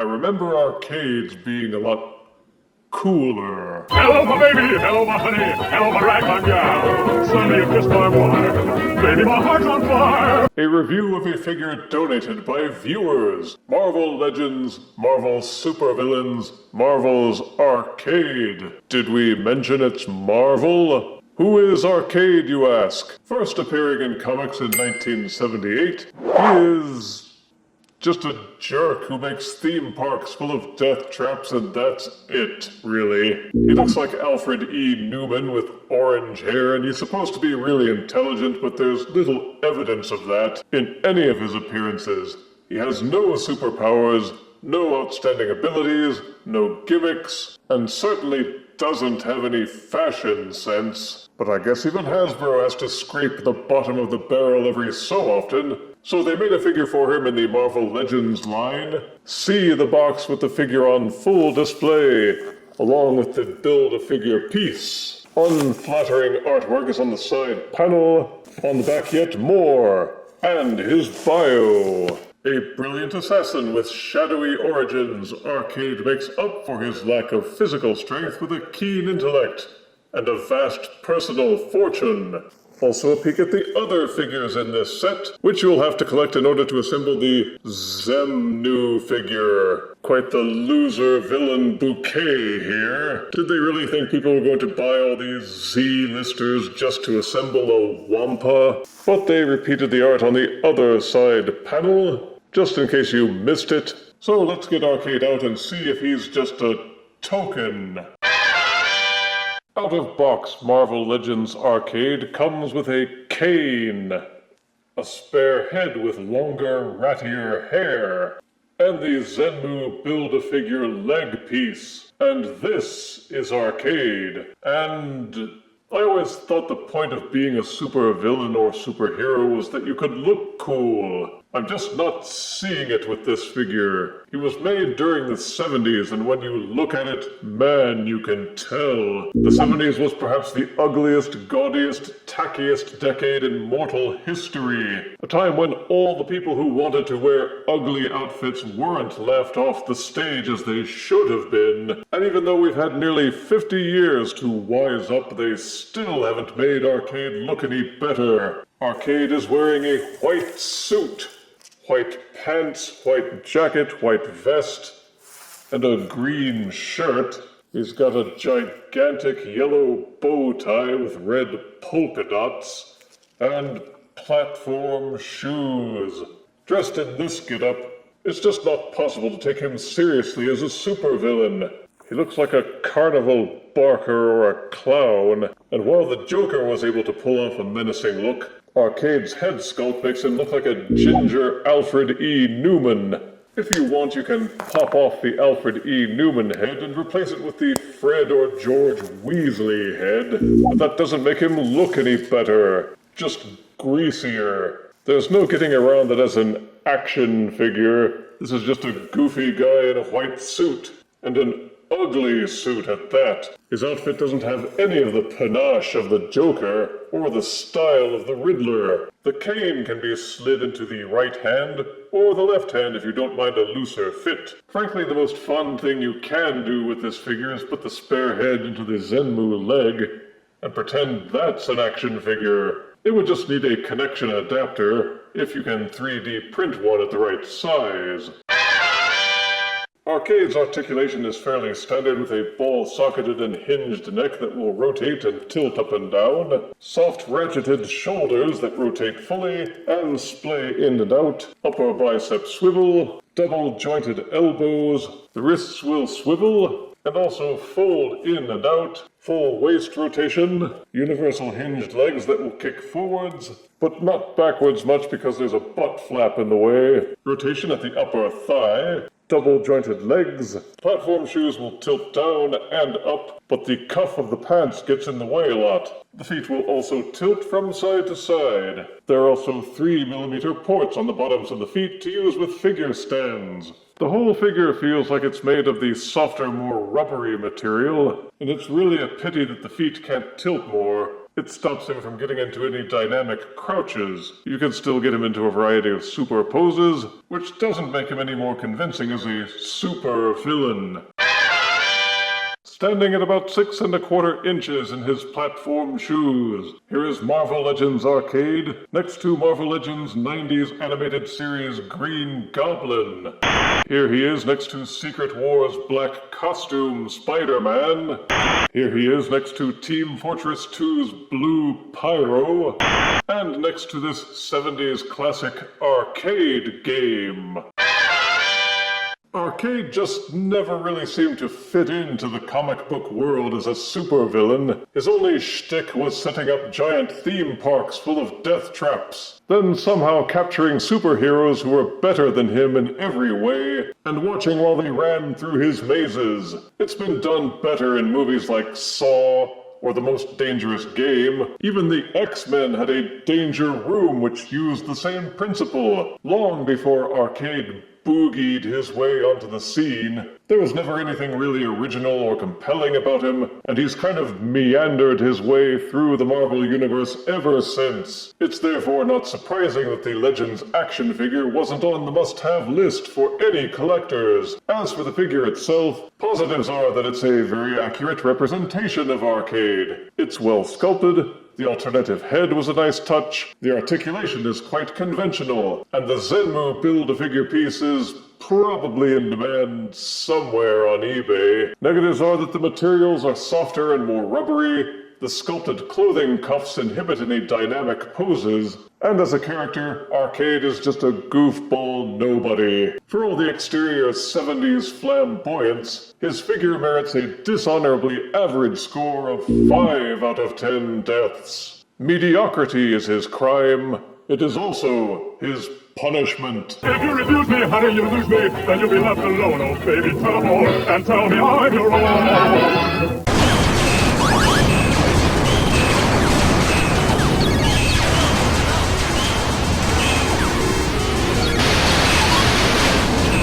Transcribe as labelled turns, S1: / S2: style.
S1: I remember arcades being a lot cooler.
S2: Hello, my baby. Hello, my honey. Hello, my ragtime gal. Son, you've kissed my wife. Baby, my heart's on fire.
S1: A review of a figure donated by viewers. Marvel Legends, Marvel Supervillains, Marvel's Arcade. Did we mention it's Marvel? Who is Arcade, you ask? First appearing in comics in 1978, he is just a jerk who makes theme parks full of death traps, and that's it, really. He looks like Alfred E. Newman with orange hair, and he's supposed to be really intelligent, but there's little evidence of that in any of his appearances. He has no superpowers, no outstanding abilities, no gimmicks, and certainly doesn't have any fashion sense. But I guess even Hasbro has to scrape the bottom of the barrel every so often, so they made a figure for him in the Marvel Legends line. See the box with the figure on full display, along with the Build-A-Figure piece. Unflattering artwork is on the side panel, on the back yet more, and his bio. A brilliant assassin with shadowy origins, Arcade makes up for his lack of physical strength with a keen intellect and a vast personal fortune. Also a peek at the other figures in this set, which you'll have to collect in order to assemble the Xemnu figure. Quite the loser villain bouquet here. Did they really think people were going to buy all these Z-listers just to assemble a Wampa? But they repeated the art on the other side panel, just in case you missed it. So let's get Arcade out and see if he's just a token. Out-of-box Marvel Legends Arcade comes with a cane, a spare head with longer, rattier hair, and the Xemnu Build-A-Figure leg piece. And this is Arcade. And I always thought the point of being a supervillain or superhero was that you could look cool. I'm just not seeing it with this figure. He was made during the 70s, and when you look at it, man, you can tell. The 70s was perhaps the ugliest, gaudiest, tackiest decade in mortal history. A time when all the people who wanted to wear ugly outfits weren't laughed off the stage as they should have been. And even though we've had nearly 50 years to wise up, they still haven't made Arcade look any better. Arcade is wearing a white suit. White pants, white jacket, white vest, and a green shirt. He's got a gigantic yellow bow tie with red polka dots, and platform shoes. Dressed in this getup, it's just not possible to take him seriously as a supervillain. He looks like a carnival barker or a clown, and while the Joker was able to pull off a menacing look, Arcade's head sculpt makes him look like a ginger Alfred E. Newman. If you want, you can pop off the Alfred E. Newman head and replace it with the Fred or George Weasley head. But that doesn't make him look any better, just greasier. There's no getting around that as an action figure. This is just a goofy guy in a white suit, and an ugly suit at that. His outfit doesn't have any of the panache of the Joker or the style of the Riddler. The cane can be slid into the right hand or the left hand if you don't mind a looser fit. Frankly, the most fun thing you can do with this figure is put the spare head into the Xemnu leg and pretend that's an action figure. It would just need a connection adapter if you can 3D print one at the right size. Arcade's articulation is fairly standard with a ball-socketed and hinged neck that will rotate and tilt up and down, soft ratcheted shoulders that rotate fully and splay in and out, upper bicep swivel, double-jointed elbows, the wrists will swivel and also fold in and out, full waist rotation, universal hinged legs that will kick forwards, but not backwards much because there's a butt flap in the way, rotation at the upper thigh, double-jointed legs. Platform shoes will tilt down and up, but the cuff of the pants gets in the way a lot. The feet will also tilt from side to side. There are also 3mm ports on the bottoms of the feet to use with figure stands. The whole figure feels like it's made of the softer, more rubbery material, and it's really a pity that the feet can't tilt more. It stops him from getting into any dynamic crouches. You can still get him into a variety of super poses, which doesn't make him any more convincing as a super villain. Standing at about 6¼ inches in his platform shoes, here is Marvel Legends Arcade, next to Marvel Legends 90s animated series Green Goblin. Here he is next to Secret Wars Black Costume Spider-Man. Here he is next to Team Fortress 2's Blue Pyro. And next to this 70s classic arcade game. Arcade just never really seemed to fit into the comic book world as a supervillain. His only shtick was setting up giant theme parks full of death traps, then somehow capturing superheroes who were better than him in every way, and watching while they ran through his mazes. It's been done better in movies like Saw, or The Most Dangerous Game. Even the X-Men had a danger room which used the same principle, long before Arcade boogied his way onto the scene. There was never anything really original or compelling about him, and he's kind of meandered his way through the Marvel Universe ever since. It's therefore not surprising that the Legends action figure wasn't on the must-have list for any collectors. As for the figure itself, positives are that it's a very accurate representation of Arcade. It's well sculpted, the alternative head was a nice touch, the articulation is quite conventional, and the Xemnu Build-A-Figure piece is probably in demand somewhere on eBay. Negatives are that the materials are softer and more rubbery, the sculpted clothing cuffs inhibit any dynamic poses, and as a character, Arcade is just a goofball nobody. For all the exterior 70s flamboyance, his figure merits a dishonorably average score of 5 out of 10 deaths. Mediocrity is his crime. It is also his punishment.
S2: If you refuse me, honey, you lose me, then you'll be left alone, oh baby, tell 'em all, and tell me I'm your own.